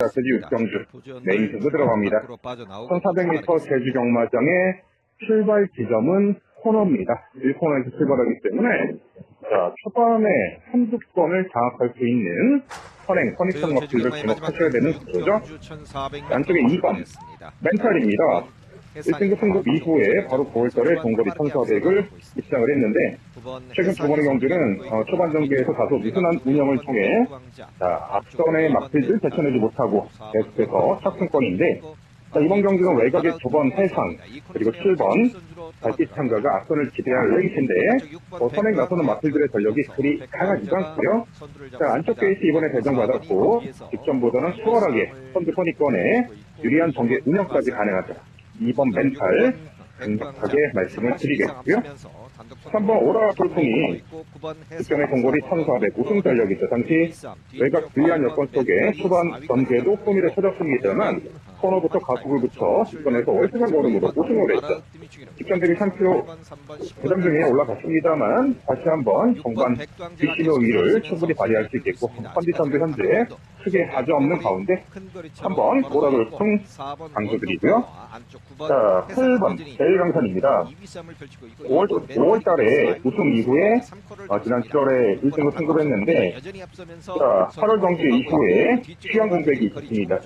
자, 제주 육경주 메인 승부 들어갑니다. 1400m 제주 경마장의 출발 지점은 코너입니다. 1코너에서 출발하기 때문에 자, 초반에 선두권을 장악할 수 있는 선행, 선입선 마필을 주목하셔야 되는 구조죠. 안쪽에 2번 멘탈입니다. 1등급 승급 이후에 바로 9월달에 동거리 1400을 입장을 했는데 최근 두 번의 경주는 초반 전개에서 다소 느슨한 운영을 통해 자, 앞선의 막필들 제쳐내지 못하고 계속해서 착승권인데 자, 이번 경기는 외곽의 두 번 해상 그리고 7번 달빛 참가가 앞선을 지배할 레이스인데 선행 나서는 막필들의 전력이 그리 강하지도 않고요. 자, 안쪽 게이트 이번에 배정받았고 직전보다는 수월하게 선두권이권에 유리한 전개 운영까지 가능하다. 2번 멘탈 강력하게 말씀을 드리겠고요. 3번 오라 돌풍이 직전의 동거리 1400 우승 전력이죠. 당시 외곽 불리한 여건 속에 초반 전개도 호미를 찾았습니다만 코너부터 가속을 붙여 직전에서 월등한 걸음으로 우승을 했죠. 직전 대비 3km 부담 중에 올라갔습니다만 다시 한번 전반 뒷심의 위를 충분히 발휘할 수 있겠고 컨디션도 현재 크게 하저없는 가운데 한번 오라 돌풍 강조드리고요. 자, 8번 제일강산입니다. 5월 달에 우승 이후에 지난 7월에 1등을 승급했는데 자, 8월 경기 이후에 취향 공백이 있었습니다.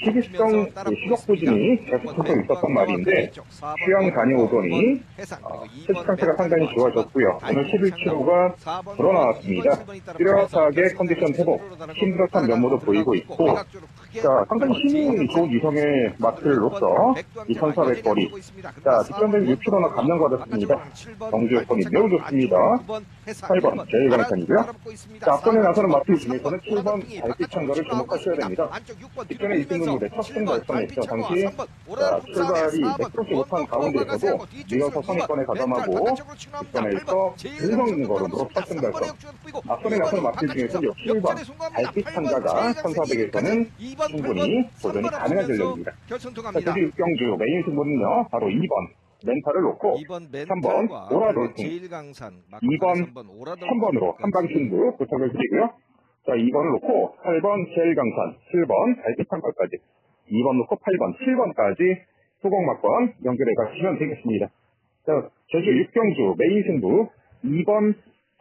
시기성 시력 부진이 계속해서 있었단 말인데 취향 다녀오더니 체질 상태가 상당히 좋아졌고요. 오늘 11kg가 불어나왔습니다. 뚜렷하게 컨디션 회복, 힘들었던 면모도 보이고 있고 자, 상당히 힘이 좋은 이성의 마필로서 이 1400거리 자, 직전된 6kg나 감량받았습니다. 경주 여건이 매우 좋습니다. 8번 제일강산이고요. 자, 앞선에 나서는 마필 중에서는 7번 달빛 참가를 주목하셔야 됩니다. 직전에 1등급 무대 첫 승 달성했죠. 당시 자, 출발이 매끄럽지 못한 가운데에서도 밀어서 선입권에 가담하고 직전에서 근성 있는 걸음으로 첫 승 달성. 앞선에 나서는 마필 중에서는 7번 달빛 참가가 1400에서는 충분히 도전이 가능한 전력입니다. 자, 제주 육경주 메인 승부는요 바로 2번 멘탈을 놓고 3번 오라돌풍 2번 3번으로 한방 승부 부탁을 드리고요. 자, 2번을 놓고 8번 제일강산 7번 달빛참가까지 2번 놓고 8번 7번까지 소공막권 연결해 가시면 되겠습니다. 자, 제주 육경주 메인 승부 2번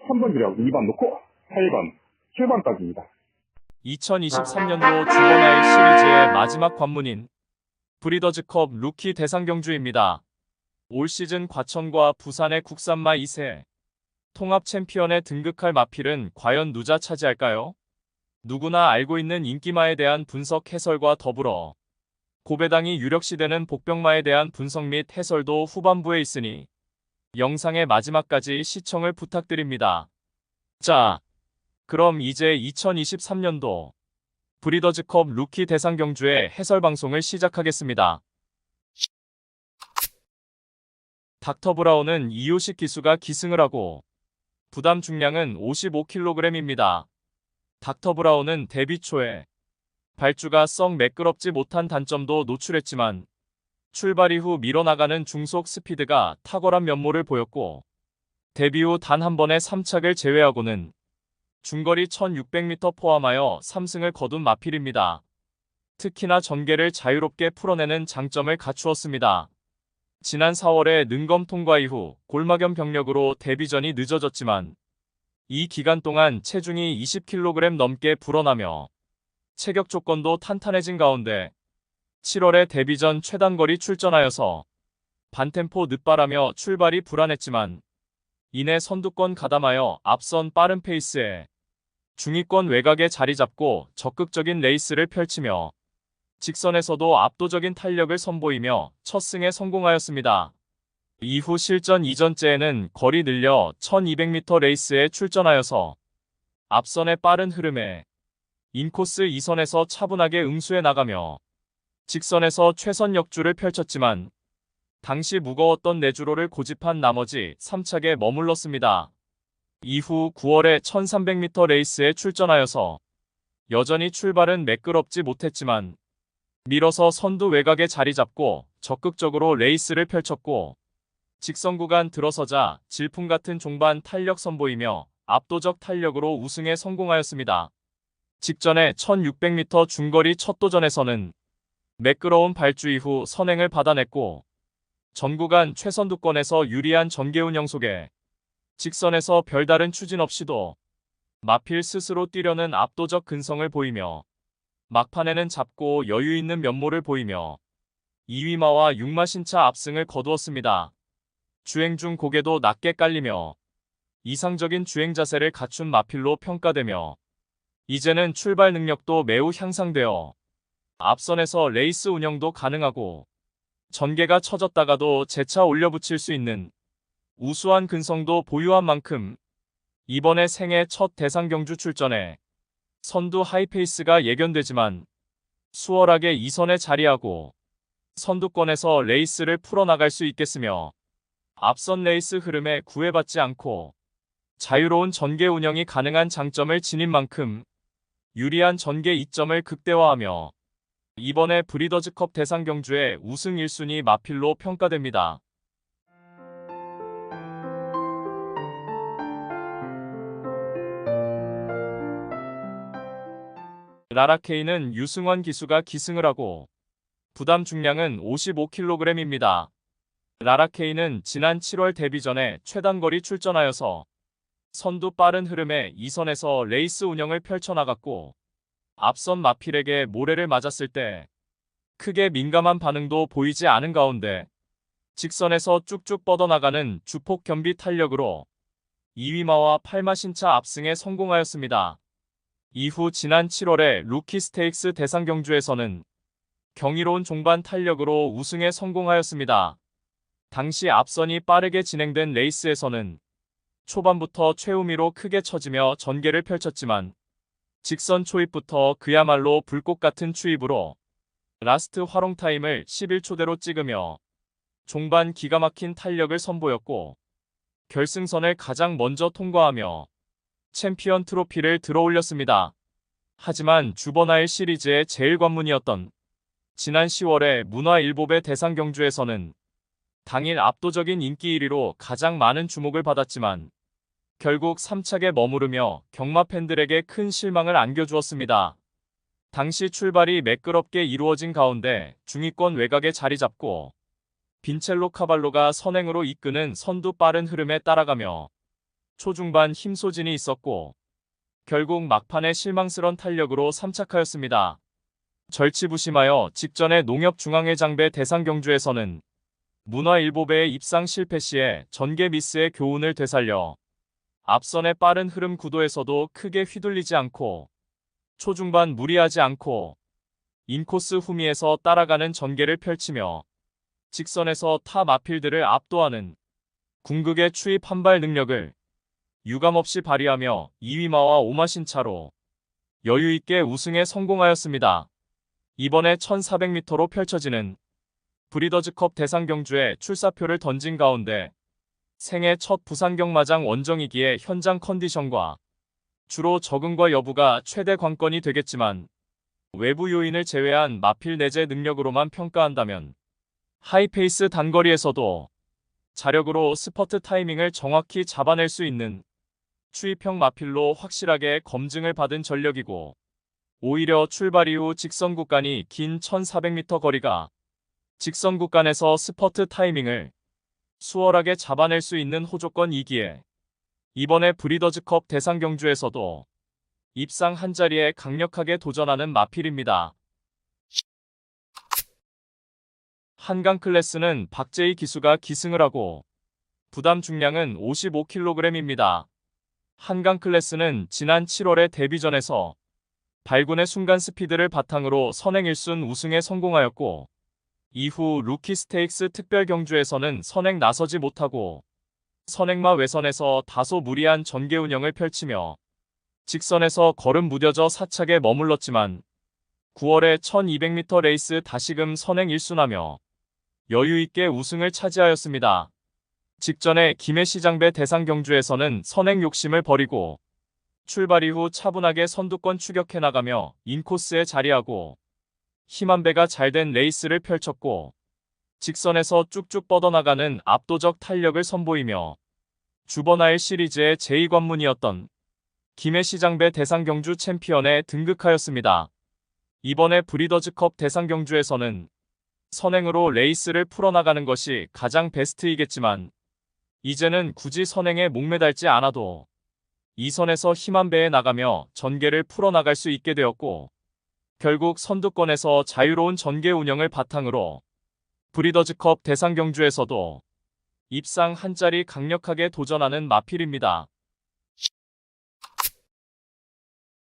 3번 주력 2번 놓고 8번 7번까지입니다. 2023년도 주번아이 시리즈의 마지막 관문인 브리더즈컵 루키 대상경주입니다. 올 시즌 과천과 부산의 국산마 2세 통합 챔피언에 등극할 마필은 과연 누자 차지할까요? 누구나 알고 있는 인기마에 대한 분석 해설과 더불어 고배당이 유력시되는 복병마에 대한 분석 및 해설도 후반부에 있으니 영상의 마지막까지 시청을 부탁드립니다. 자, 그럼 이제 2023년도 브리더즈컵 루키 대상 경주의 해설 방송을 시작하겠습니다. 닥터 브라운은 이효식 기수가 기승을 하고 부담 중량은 55kg입니다. 닥터 브라운은 데뷔 초에 발주가 썩 매끄럽지 못한 단점도 노출했지만 출발 이후 밀어나가는 중속 스피드가 탁월한 면모를 보였고 데뷔 후 단 한 번의 3착을 제외하고는 중거리 1600m 포함하여 3승을 거둔 마필입니다. 특히나 전개를 자유롭게 풀어내는 장점을 갖추었습니다. 지난 4월에 능검 통과 이후 골마겸 병력으로 데뷔전이 늦어졌지만 이 기간 동안 체중이 20kg 넘게 불어나며 체격 조건도 탄탄해진 가운데 7월에 데뷔전 최단거리 출전하여서 반템포 늦발하며 출발이 불안했지만 이내 선두권 가담하여 앞선 빠른 페이스에 중위권 외곽에 자리 잡고 적극적인 레이스를 펼치며 직선에서도 압도적인 탄력을 선보이며 첫 승에 성공하였습니다. 이후 실전 2전째에는 거리 늘려 1200m 레이스에 출전하여서 앞선의 빠른 흐름에 인코스 2선에서 차분하게 응수해 나가며 직선에서 최선 역주를 펼쳤지만 당시 무거웠던 내주로를 고집한 나머지 3착에 머물렀습니다. 이후 9월에 1300m 레이스에 출전하여서 여전히 출발은 매끄럽지 못했지만 밀어서 선두 외곽에 자리 잡고 적극적으로 레이스를 펼쳤고 직선 구간 들어서자 질풍 같은 종반 탄력 선보이며 압도적 탄력으로 우승에 성공하였습니다. 직전에 1600m 중거리 첫 도전에서는 매끄러운 발주 이후 선행을 받아냈고 전 구간 최선두권에서 유리한 전개 운영 속에 직선에서 별다른 추진 없이도 마필 스스로 뛰려는 압도적 근성을 보이며 막판에는 잡고 여유 있는 면모를 보이며 2위마와 6마 신차 압승을 거두었습니다. 주행 중 고개도 낮게 깔리며 이상적인 주행 자세를 갖춘 마필로 평가되며 이제는 출발 능력도 매우 향상되어 앞선에서 레이스 운영도 가능하고 전개가 처졌다가도 재차 올려붙일 수 있는 우수한 근성도 보유한 만큼 이번에 생애 첫 대상 경주 출전에 선두 하이페이스가 예견되지만 수월하게 2선에 자리하고 선두권에서 레이스를 풀어나갈 수 있겠으며 앞선 레이스 흐름에 구애받지 않고 자유로운 전개 운영이 가능한 장점을 지닌 만큼 유리한 전개 이점을 극대화하며 이번에 브리더즈컵 대상 경주의 우승 1순위 마필로 평가됩니다. 라라케이는 유승원 기수가 기승을 하고 부담 중량은 55kg입니다. 라라케이는 지난 7월 데뷔전에 최단거리 출전하여서 선두 빠른 흐름에 2선에서 레이스 운영을 펼쳐나갔고 앞선 마필에게 모래를 맞았을 때 크게 민감한 반응도 보이지 않은 가운데 직선에서 쭉쭉 뻗어나가는 주폭 겸비 탄력으로 2위마와 8마 신차 압승에 성공하였습니다. 이후 지난 7월에 루키 스테이크스 대상 경주에서는 경이로운 종반 탄력으로 우승에 성공하였습니다. 당시 앞선이 빠르게 진행된 레이스에서는 초반부터 최우미로 크게 처지며 전개를 펼쳤지만 직선 초입부터 그야말로 불꽃 같은 추입으로 라스트 활용 타임을 11초대로 찍으며 종반 기가 막힌 탄력을 선보였고 결승선을 가장 먼저 통과하며 챔피언 트로피를 들어올렸습니다. 하지만 주버나일 시리즈의 제일 관문이었던 지난 10월의 문화일보배 대상 경주에서는 당일 압도적인 인기 1위로 가장 많은 주목을 받았지만 결국 3착에 머무르며 경마 팬들에게 큰 실망을 안겨주었습니다. 당시 출발이 매끄럽게 이루어진 가운데 중위권 외곽에 자리 잡고 빈첼로 카발로가 선행으로 이끄는 선두 빠른 흐름에 따라가며 초중반 힘소진이 있었고 결국 막판에 실망스런 탄력으로 3착하였습니다. 절치부심하여 직전의 농협중앙회장배 대상 경주에서는 문화일보배의 입상 실패 시에 전개 미스의 교훈을 되살려 앞선의 빠른 흐름 구도에서도 크게 휘둘리지 않고 초중반 무리하지 않고 인코스 후미에서 따라가는 전개를 펼치며 직선에서 타 마필들을 압도하는 궁극의 추입 한발 능력을 유감없이 발휘하며 2위마와 5마 신차로 여유있게 우승에 성공하였습니다. 이번에 1400m로 펼쳐지는 브리더즈컵 대상 경주에 출사표를 던진 가운데 생애 첫 부산 경마장 원정이기에 현장 컨디션과 주로 적응과 여부가 최대 관건이 되겠지만 외부 요인을 제외한 마필 내재 능력으로만 평가한다면 하이페이스 단거리에서도 자력으로 스퍼트 타이밍을 정확히 잡아낼 수 있는 추입형 마필로 확실하게 검증을 받은 전력이고 오히려 출발 이후 직선 구간이 긴 1400m 거리가 직선 구간에서 스퍼트 타이밍을 수월하게 잡아낼 수 있는 호조건이기에 이번에 브리더즈컵 대상 경주에서도 입상 한자리에 강력하게 도전하는 마필입니다. 한강 클래스는 박재희 기수가 기승을 하고 부담 중량은 55kg입니다. 한강 클래스는 지난 7월의 데뷔전에서 발군의 순간 스피드를 바탕으로 선행 1순 우승에 성공하였고 이후 루키 스테이크스 특별 경주에서는 선행 나서지 못하고 선행마 외선에서 다소 무리한 전개 운영을 펼치며 직선에서 걸음 무뎌져 4착에 머물렀지만 9월의 1200m 레이스 다시금 선행 1순하며 여유있게 우승을 차지하였습니다. 직전에 김해시장배 대상 경주에서는 선행 욕심을 버리고 출발 이후 차분하게 선두권 추격해 나가며 인코스에 자리하고 힘한 배가 잘된 레이스를 펼쳤고 직선에서 쭉쭉 뻗어나가는 압도적 탄력을 선보이며 주버나일 시리즈의 제2관문이었던 김해시장배 대상경주 챔피언에 등극하였습니다. 이번에 브리더즈컵 대상경주에서는 선행으로 레이스를 풀어나가는 것이 가장 베스트이겠지만 이제는 굳이 선행에 목매달지 않아도 이 선에서 힘한 배에 나가며 전개를 풀어나갈 수 있게 되었고 결국 선두권에서 자유로운 전개 운영을 바탕으로 브리더즈컵 대상경주에서도 입상 한 자리 강력하게 도전하는 마필입니다.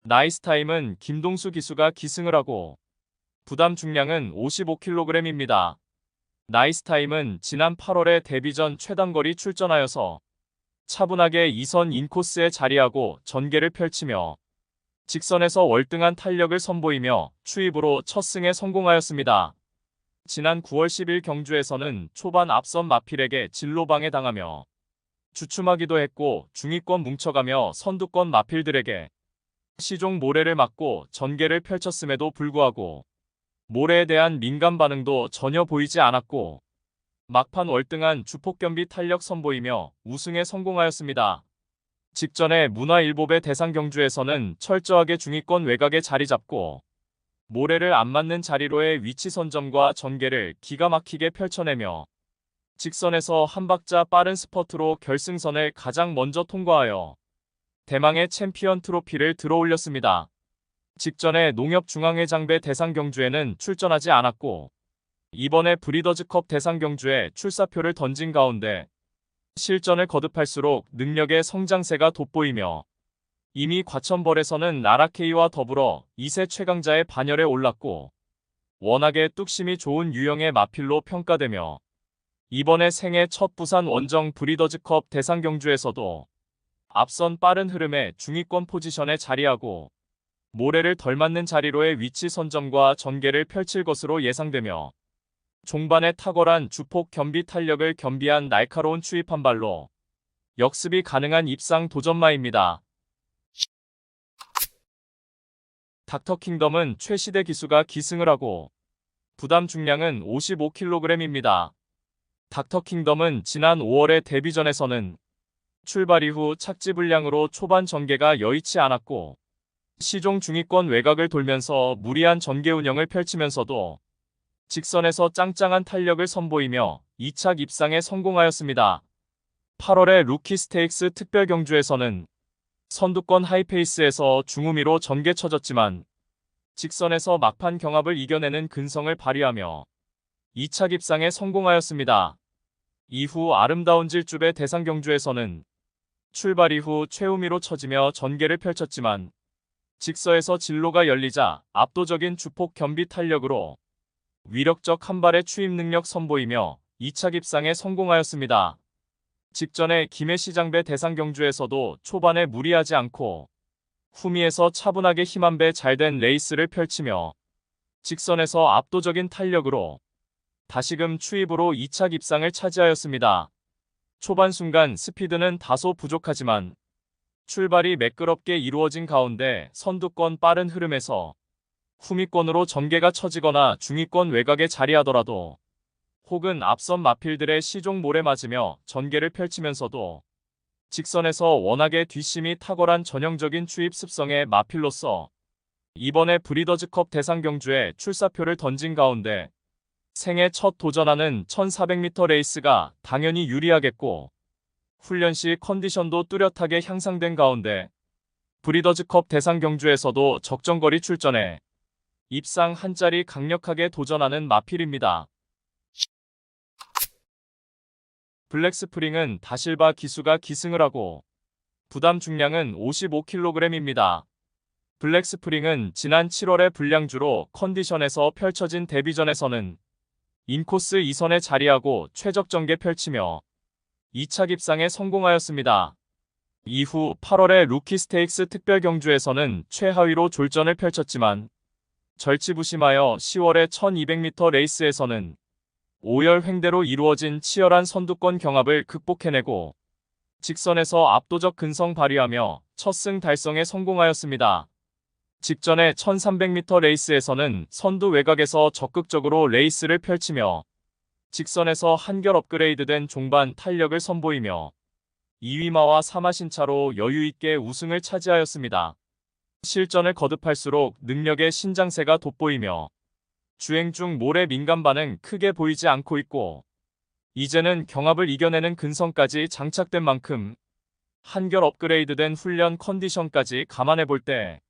나이스타임은 김동수 기수가 기승을 하고 부담 중량은 55kg입니다. 나이스타임은 지난 8월에 데뷔전 최단거리 출전하여서 차분하게 2선 인코스에 자리하고 전개를 펼치며 직선에서 월등한 탄력을 선보이며 추입으로 첫 승에 성공하였습니다. 지난 9월 10일 경주에서는 초반 앞선 마필에게 진로방해 당하며 주춤하기도 했고 중위권 뭉쳐가며 선두권 마필들에게 시종 모래를 맞고 전개를 펼쳤음에도 불구하고 모래에 대한 민감 반응도 전혀 보이지 않았고 막판 월등한 주폭 겸비 탄력 선보이며 우승에 성공하였습니다. 직전에 문화일보배 대상경주에서는 철저하게 중위권 외곽에 자리 잡고 모래를 안 맞는 자리로의 위치 선점과 전개를 기가 막히게 펼쳐내며 직선에서 한 박자 빠른 스퍼트로 결승선을 가장 먼저 통과하여 대망의 챔피언 트로피를 들어올렸습니다. 직전에 농협중앙회장배 대상경주에는 출전하지 않았고 이번에 브리더즈컵 대상경주에 출사표를 던진 가운데 실전을 거듭할수록 능력의 성장세가 돋보이며 이미 과천벌에서는 나라K와 더불어 2세 최강자의 반열에 올랐고 워낙에 뚝심이 좋은 유형의 마필로 평가되며 이번에 생애 첫 부산 원정 브리더즈컵 대상경주에서도 앞선 빠른 흐름의 중위권 포지션에 자리하고 모래를 덜 맞는 자리로의 위치 선점과 전개를 펼칠 것으로 예상되며 종반에 탁월한 주폭 겸비 탄력을 겸비한 날카로운 추입한 발로 역습이 가능한 입상 도전마입니다. 닥터킹덤은 최시대 기수가 기승을 하고 부담 중량은 55kg입니다. 닥터킹덤은 지난 5월의 데뷔전에서는 출발 이후 착지 불량으로 초반 전개가 여의치 않았고 시종 중위권 외곽을 돌면서 무리한 전개 운영을 펼치면서도 직선에서 짱짱한 탄력을 선보이며 2착 입상에 성공하였습니다. 8월의 루키 스테이크스 특별 경주에서는 선두권 하이페이스에서 중후미로 전개 쳐졌지만 직선에서 막판 경합을 이겨내는 근성을 발휘하며 2착 입상에 성공하였습니다. 이후 아름다운 질주배 대상 경주에서는 출발 이후 최후미로 쳐지며 전개를 펼쳤지만 직서에서 진로가 열리자 압도적인 주폭 겸비 탄력으로 위력적 한 발의 추입 능력 선보이며 2착 입상에 성공하였습니다. 직전에 김해시장배 대상경주에서도 초반에 무리하지 않고 후미에서 차분하게 힘한 배 잘된 레이스를 펼치며 직선에서 압도적인 탄력으로 다시금 추입으로 2착 입상을 차지하였습니다. 초반 순간 스피드는 다소 부족하지만 출발이 매끄럽게 이루어진 가운데 선두권 빠른 흐름에서 후미권으로 전개가 쳐지거나 중위권 외곽에 자리하더라도 혹은 앞선 마필들의 시종 모래 맞으며 전개를 펼치면서도 직선에서 워낙에 뒷심이 탁월한 전형적인 추입 습성의 마필로서 이번에 브리더즈컵 대상 경주에 출사표를 던진 가운데 생애 첫 도전하는 1400m 레이스가 당연히 유리하겠고 훈련 시 컨디션도 뚜렷하게 향상된 가운데 브리더즈컵 대상 경주에서도 적정거리 출전해 입상 한 자리 강력하게 도전하는 마필입니다. 블랙스프링은 다실바 기수가 기승을 하고 부담 중량은 55kg입니다. 블랙스프링은 지난 7월의 불량주로 컨디션에서 펼쳐진 데뷔전에서는 인코스 2선에 자리하고 최적 전개 펼치며 2착 입상에 성공하였습니다. 이후 8월의 루키 스테이크스 특별 경주에서는 최하위로 졸전을 펼쳤지만 절치부심하여 10월의 1200m 레이스에서는 5열 횡대로 이루어진 치열한 선두권 경합을 극복해내고 직선에서 압도적 근성 발휘하며 첫 승 달성에 성공하였습니다. 직전에 1300m 레이스에서는 선두 외곽에서 적극적으로 레이스를 펼치며 직선에서 한결 업그레이드된 종반 탄력을 선보이며 2위마와 3마신 차로 여유있게 우승을 차지하였습니다. 실전을 거듭할수록 능력의 신장세가 돋보이며 주행 중 모래 민감 반응 크게 보이지 않고 있고 이제는 경합을 이겨내는 근성까지 장착된 만큼 한결 업그레이드된 훈련 컨디션까지 감안해 볼 때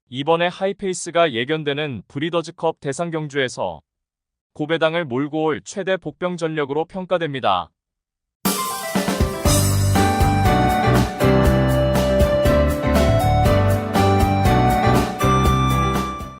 이번에 하이페이스가 예견되는 브리더즈컵 대상 경주에서 고배당을 몰고 올 최대 복병 전력으로 평가됩니다.